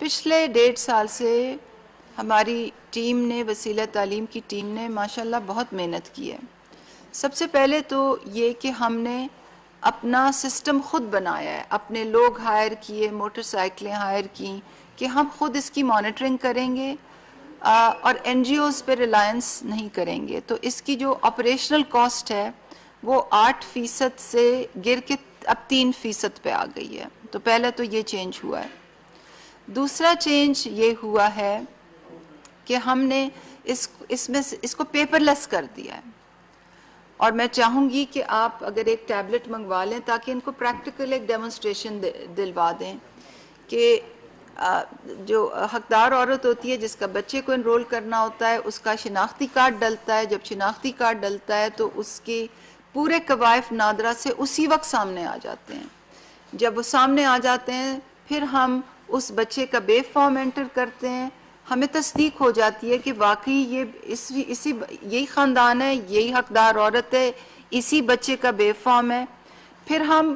پچھلے 1.5 سال سے ہماری ٹیم نے، وسیلہ تعلیم کی ٹیم نے ماشاءاللہ بہت محنت کی ہے۔ سب سے پہلے تو یہ کہ ہم نے اپنا سسٹم خود بنایا ہے، اپنے لوگ ہائر کیے، موٹر سائیکلیں ہائر کی کہ ہم خود اس کی مانیٹرنگ کریں گے اور این جی اوز پہ ریلائنس نہیں کریں گے۔ تو اس کی جو آپریشنل کاسٹ ہے وہ 8% سے گر کے اب 3% پہ آ گئی ہے۔ تو پہلے تو یہ چینج ہوا ہے۔ دوسرا چینج یہ ہوا ہے کہ ہم نے اس کو پیپر لیس کر دیا ہے، اور میں چاہوں گی کہ آپ اگر ایک ٹیبلٹ منگوا لیں تاکہ ان کو پریکٹیکل ایک ڈیمونسٹریشن دلوا دیں کہ جو حقدار عورت ہوتی ہے جس کا بچے کو انرول کرنا ہوتا ہے، اس کا شناختی کارڈ ڈلتا ہے۔ جب شناختی کارڈ ڈلتا ہے تو اس کے پورے قوائف نادرہ سے اسی وقت سامنے آ جاتے ہیں۔ جب وہ سامنے آ جاتے ہیں پھر ہم اس بچے کا بے فارم انٹر کرتے ہیں، ہمیں تصدیق ہو جاتی ہے کہ واقعی یہی خاندان ہے، یہی حقدار عورت ہے، اسی بچے کا بے فارم ہے۔ پھر ہم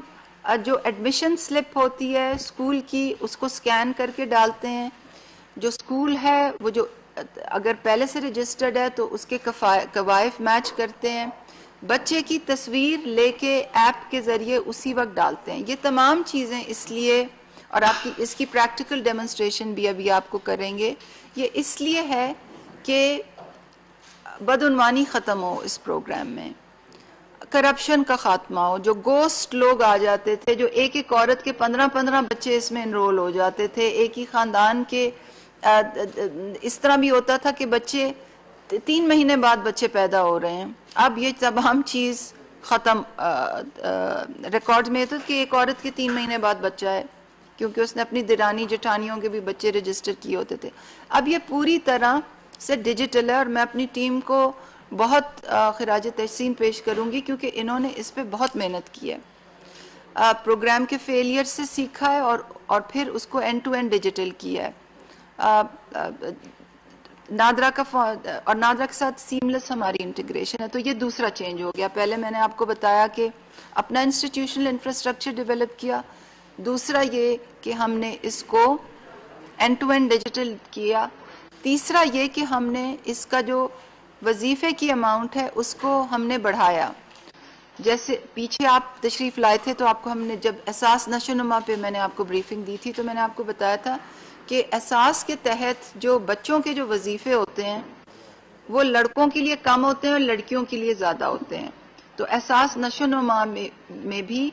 جو ایڈمیشن سلپ ہوتی ہے اسکول کی، اس کو سکین کر کے ڈالتے ہیں۔ جو اسکول ہے وہ جو اگر پہلے سے رجسٹرڈ ہے تو اس کے قوائف میچ کرتے ہیں، بچے کی تصویر لے کے ایپ کے ذریعے اسی وقت ڈالتے ہیں۔ یہ تمام چیزیں اس لیے، اور اس کی پریکٹیکل ڈیمونسٹریشن بھی ابھی آپ کو کریں گے، یہ اس لیے ہے کہ بدعنوانی ختم ہو اس پروگرام میں، کرپشن کا خاتمہ ہو۔ جو گوسٹ لوگ آ جاتے تھے، جو ایک عورت کے 15 بچے اس میں انرول ہو جاتے تھے، ایک ہی خاندان کے، اس طرح بھی ہوتا تھا کہ بچے 3 مہینے بعد بچے پیدا ہو رہے ہیں۔ اب یہ تمام چیز ختم، ریکارڈ میں تو کہ ایک عورت کے 3 مہینے بعد بچہ ہے، کیونکہ اس نے اپنی دیرانی جٹھانیوں کے بھی بچے رجسٹر کیے ہوتے تھے۔ اب یہ پوری طرح سے ڈیجیٹل ہے، اور میں اپنی ٹیم کو بہت خراج تحسین پیش کروں گی کیونکہ انہوں نے اس پہ بہت محنت کی ہے۔ پروگرام کے فیلئر سے سیکھا ہے اور پھر اس کو اینڈ ٹو اینڈ ڈیجیٹل کیا ہے۔ نادرا اور نادرا کے ساتھ سیملیس ہماری انٹیگریشن ہے۔ تو یہ دوسرا چینج ہو گیا۔ پہلے میں نے آپ کو بتایا کہ اپنا انسٹیٹیوشنل انفراسٹرکچر ڈیولپ کیا، دوسرا یہ کہ ہم نے اس کو اینڈ ٹو اینڈ ڈیجیٹل کیا، تیسرا یہ کہ ہم نے اس کا جو وظیفے کی اماؤنٹ ہے اس کو ہم نے بڑھایا۔ جیسے پیچھے آپ تشریف لائے تھے تو آپ کو ہم نے جب احساس نشو و نما پہ میں نے آپ کو بریفنگ دی تھی تو میں نے آپ کو بتایا تھا کہ احساس کے تحت جو بچوں کے جو وظیفے ہوتے ہیں وہ لڑکوں کے لیے کم ہوتے ہیں اور لڑکیوں کے لیے زیادہ ہوتے ہیں۔ تو احساس نشو و نما میں بھی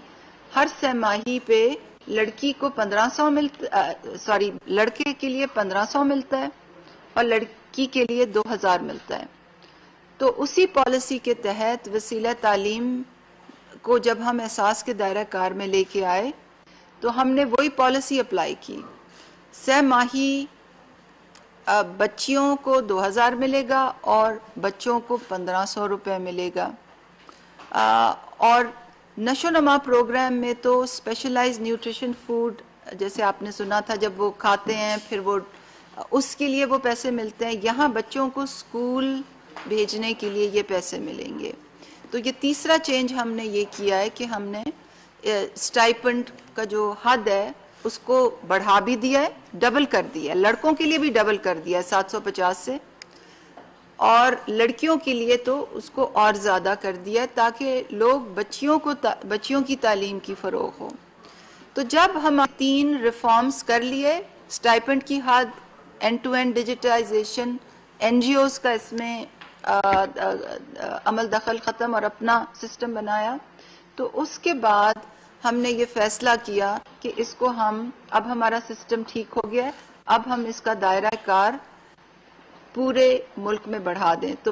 ہر سہ ماہی پہ لڑکی کو 1500 لڑکے کے لیے 1500 ملتا ہے اور لڑکی کے لیے 2000 ملتا ہے۔ تو اسی پالیسی کے تحت وسیلہ تعلیم کو جب ہم احساس کے دائرہ کار میں لے کے آئے تو ہم نے وہی پالیسی اپلائی کی۔ سہ ماہی بچیوں کو 2000 ملے گا اور بچوں کو 1500 روپے ملے گا۔ اور نشو و نما پروگرام میں تو اسپیشلائز نیوٹریشن فوڈ جیسے آپ نے سنا تھا، جب وہ کھاتے ہیں پھر وہ اس کے لیے وہ پیسے ملتے ہیں، یہاں بچوں کو اسکول بھیجنے کے لیے یہ پیسے ملیں گے۔ تو یہ تیسرا چینج ہم نے یہ کیا ہے کہ ہم نے اسٹائپنڈ کا جو حد ہے اس کو بڑھا بھی دیا ہے، ڈبل کر دیا ہے، لڑکوں کے لیے بھی ڈبل کر دیا ہے 750 سے، اور لڑکیوں کے لیے تو اس کو اور زیادہ کر دیا ہے تاکہ لوگ بچیوں کی تعلیم کی فروغ ہو۔ تو جب ہم 3 ریفارمز کر لیے، اسٹائپنڈ کی حد، end to end digitization, N G Os کا اس میں عمل دخل ختم اور اپنا سسٹم بنایا، تو اس کے بعد ہم نے یہ فیصلہ کیا کہ اس کو اب ہمارا سسٹم ٹھیک ہو گیا ہے، اب ہم اس کا دائرہ کار پورے ملک میں بڑھا دیں۔ تو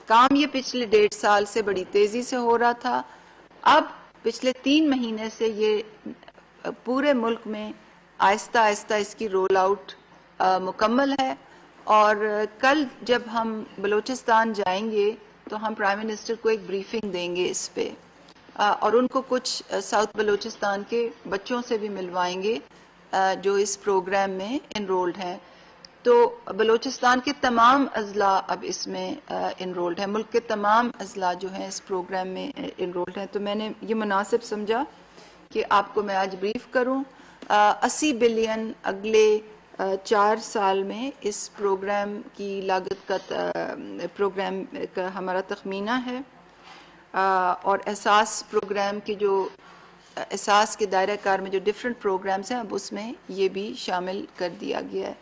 کام یہ پچھلے 1.5 سال سے بڑی تیزی سے ہو رہا تھا، اب پچھلے 3 مہینے سے یہ پورے ملک میں آہستہ آہستہ اس کی رول آؤٹ مکمل ہے، اور کل جب ہم بلوچستان جائیں گے تو ہم پرائم منسٹر کو ایک بریفنگ دیں گے اس پہ، اور ان کو کچھ ساؤتھ بلوچستان کے بچوں سے بھی ملوائیں گے جو اس پروگرام میں انرولڈ ہیں۔ تو بلوچستان کے تمام اضلاع اب اس میں انرولڈ ہیں، ملک کے تمام اضلاع جو ہیں اس پروگرام میں انرولڈ ہیں۔ تو میں نے یہ مناسب سمجھا کہ آپ کو میں آج بریف کروں۔ 80 بلین اگلے 4 سال میں اس پروگرام کی لاگت کا پروگرام کا ہمارا تخمینہ ہے، اور احساس پروگرام کے جو احساس کے دائرہ کار میں جو ڈیفرنٹ پروگرامز ہیں اب اس میں یہ بھی شامل کر دیا گیا ہے۔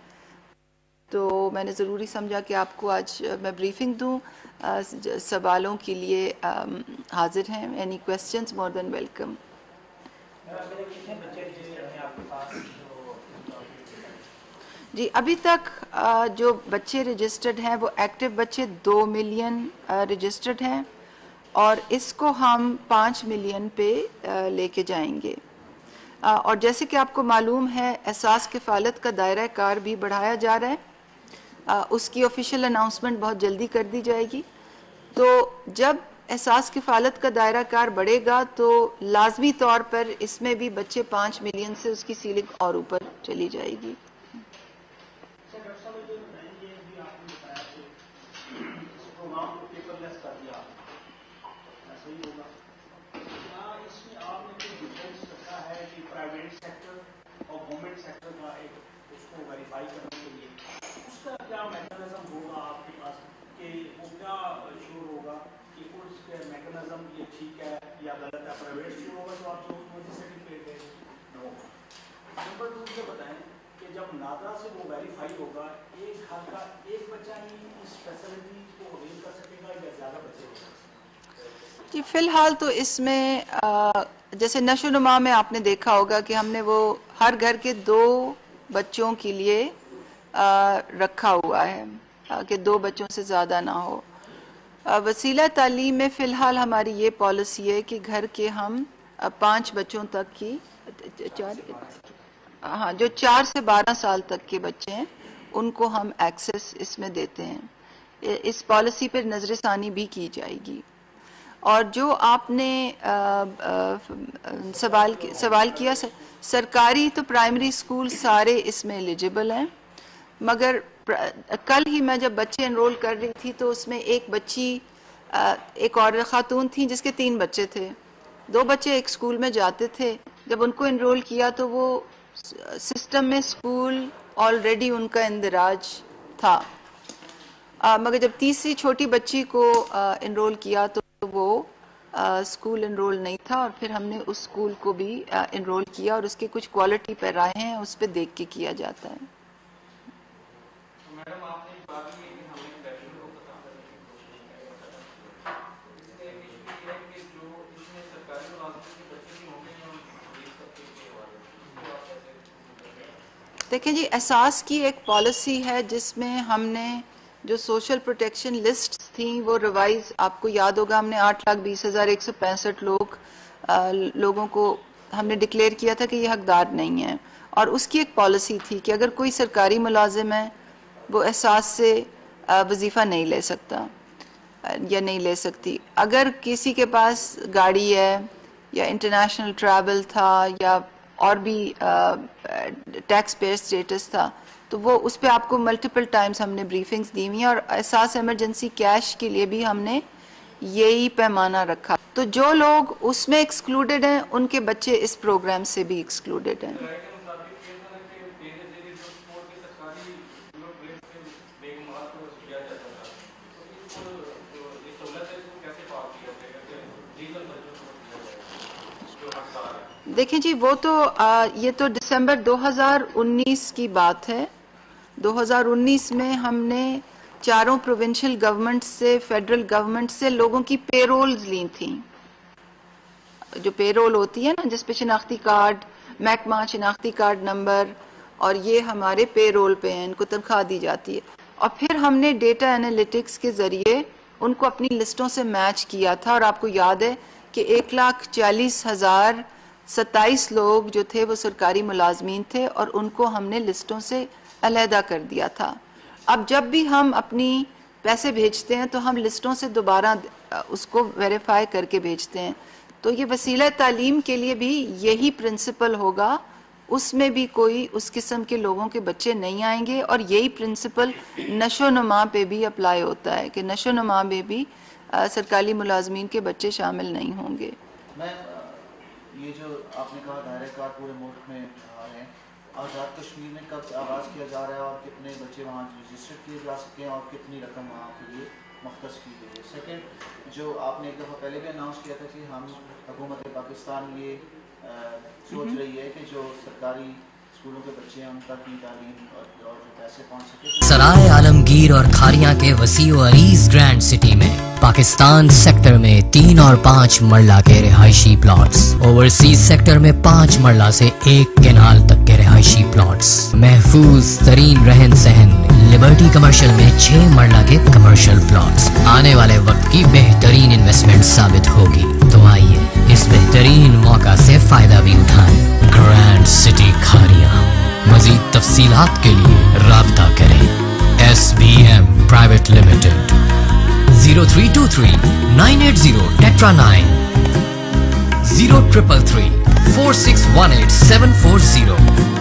تو میں نے ضروری سمجھا کہ آپ کو آج میں بریفنگ دوں، سوالوں کے لیے حاضر ہیں، اینی کویسچنز مور دین ویلکم۔ جی ابھی تک جو بچے رجسٹرڈ ہیں وہ ایکٹیو بچے 2 ملین رجسٹرڈ ہیں، اور اس کو ہم 5 ملین پہ لے کے جائیں گے، اور جیسے کہ آپ کو معلوم ہے احساس کفالت کا دائرہ کار بھی بڑھایا جا رہا ہے، اس کی آفیشیل اناؤنسمنٹ بہت جلدی کر دی جائے گی۔ تو جب احساس کفالت کا دائرہ کار بڑھے گا تو لازمی طور پر اس میں بھی بچے 5 ملین سے اس کی سیلنگ اور اوپر چلی جائے گی۔ نمبر 2 یہ بتائیں کہ جب نادرا سے وہ ویریفائی ہوگا، ایک گھر کا ایک بچہ ہی اس فیسلٹی کو اویل کر سکے گا یا زیادہ بچے ہو سکتے ہیں؟ جی فی الحال تو اس میں جیسے نشو و نما میں آپ نے دیکھا ہوگا کہ ہم نے وہ ہر گھر کے 2 بچوں کے لیے رکھا ہوا ہے کہ 2 بچوں سے زیادہ نہ ہو۔ وسیلہ تعلیم میں فی الحال ہماری یہ پالیسی ہے کہ گھر کے ہم 5 بچوں تک کی جو 4 سے 12 سال تک کے بچے ہیں ان کو ہم ایکسس اس میں دیتے ہیں۔ اس پالیسی پر نظر ثانی بھی کی جائے گی۔ اور جو آپ نے سوال کیا سرکاری تو پرائمری اسکول سارے اس میں ایلیجیبل ہیں، مگر کل ہی میں جب بچے انرول کر رہی تھی تو اس میں ایک بچی ایک اور خاتون تھی جس کے 3 بچے تھے، 2 بچے ایک اسکول میں جاتے تھے، جب ان کو انرول کیا تو وہ سسٹم میں اسکول آلریڈی ان کا اندراج تھا، مگر جب تیسری چھوٹی بچی کو انرول کیا تو وہ اسکول انرول نہیں تھا، اور پھر ہم نے اس اسکول کو بھی انرول کیا، اور اس کے کچھ کوالٹی پیرائے ہیں اس پہ دیکھ کے کیا جاتا ہے۔ میڈم آپ نے بات کی کہ ہمیں پیشن کو ختم کرنے کی کوشش نہیں کریں، اس کا ایک ایشو یہ ہے کہ جو اس میں سرکاری ملازمت کے بچے بھی ہوں گے ہم دیکھ سکتے کے حوالے سے، اس کو آپ کیسے؟ دیکھیں جی احساس کی ایک پالیسی ہے جس میں ہم نے جو سوشل پروٹیکشن لسٹ تھیں وہ ریوائز، آپ کو یاد ہوگا ہم نے 8,20,165 لوگوں کو ہم نے ڈکلیئر کیا تھا کہ یہ حقدار نہیں ہیں، اور اس کی ایک پالیسی تھی کہ اگر کوئی سرکاری ملازم ہے وہ احساس سے وظیفہ نہیں لے سکتا یا نہیں لے سکتی، اگر کسی کے پاس گاڑی ہے یا انٹرنیشنل ٹریول تھا یا اور بھی ٹیکس پیئر سٹیٹس تھا تو وہ اس پہ آپ کو ملٹیپل ٹائمز ہم نے بریفنگز دی ہوئی ہیں، اور احساس ایمرجنسی کیش کے لیے بھی ہم نے یہی پیمانہ رکھا، تو جو لوگ اس میں ایکسکلوڈڈ ہیں ان کے بچے اس پروگرام سے بھی ایکسکلوڈڈ ہیں۔ دیکھیں جی وہ تو یہ تو دسمبر 2019 کی بات ہے، 2019 میں ہم نے 4 پروونشل گورنمنٹ سے فیڈرل گورنمنٹ سے لوگوں کی پے رولز لی تھیں، جو پے رول ہوتی ہے نا جس پہ شناختی کارڈ، محکمہ شناختی کارڈ نمبر، اور یہ ہمارے پے رول پہ ہیں، ان کو تنخواہ دی جاتی ہے، اور پھر ہم نے ڈیٹا انالیٹکس کے ذریعے ان کو اپنی لسٹوں سے میچ کیا تھا، اور آپ کو یاد ہے کہ 1,40,027 لوگ جو تھے وہ سرکاری ملازمین تھے، اور ان کو ہم نے لسٹوں سے علیحدہ کر دیا تھا۔ اب جب بھی ہم اپنی پیسے بھیجتے ہیں تو ہم لسٹوں سے دوبارہ اس کو ویریفائی کر کے بھیجتے ہیں، تو یہ وسیلہ تعلیم کے لیے بھی یہی پرنسپل ہوگا، اس میں بھی کوئی اس قسم کے لوگوں کے بچے نہیں آئیں گے، اور یہی پرنسپل نشو و نما پہ بھی اپلائی ہوتا ہے کہ نشو و نما میں بھی سرکاری ملازمین کے بچے شامل نہیں ہوں گے۔ میں یہ جو آپ نے کہا دائرہ کار پورے ملک میں ہیں، آزاد کشمیر میں کب آغاز کیا جا رہا ہے اور کتنے بچے وہاں رجسٹر کیے جا سکتے ہیں اور کتنی رقم وہاں کے لیے مختص کی گئی ہے؟ سیکنڈ، جو آپ نے ایک دفعہ پہلے بھی اناؤنس کیا تھا کہ ہم حکومت پاکستان یہ سوچ رہی ہے کہ جو سرکاری اسکولوں کے بچے ہیں ان تک کی تعلیم اور جو پیسے پہنچ سکے. سرائے عالمگیر اور کھاریاں کے وسیع و عریض گرینڈ سٹی میں پاکستان سیکٹر میں 3 اور 5 مرلہ کے رہائشی پلاٹس، اوورسیز سیکٹر میں 5 مرلہ سے 1 کینال تک کے رہائشی پلاٹس، محفوظ ترین رہن سہن لبرٹی کمرشل میں 6 مرلہ کے کمرشل پلاٹس آنے والے وقت کی بہترین انویسٹمنٹ ثابت ہوگی. تو آئیے اس بہترین موقع سے فائدہ بھی اٹھائیں. Grand city Kharian. مزید تفصیلات کے لیے رابطہ کریں. SBM private limited 0323 980 tetra 9 0333 4618 740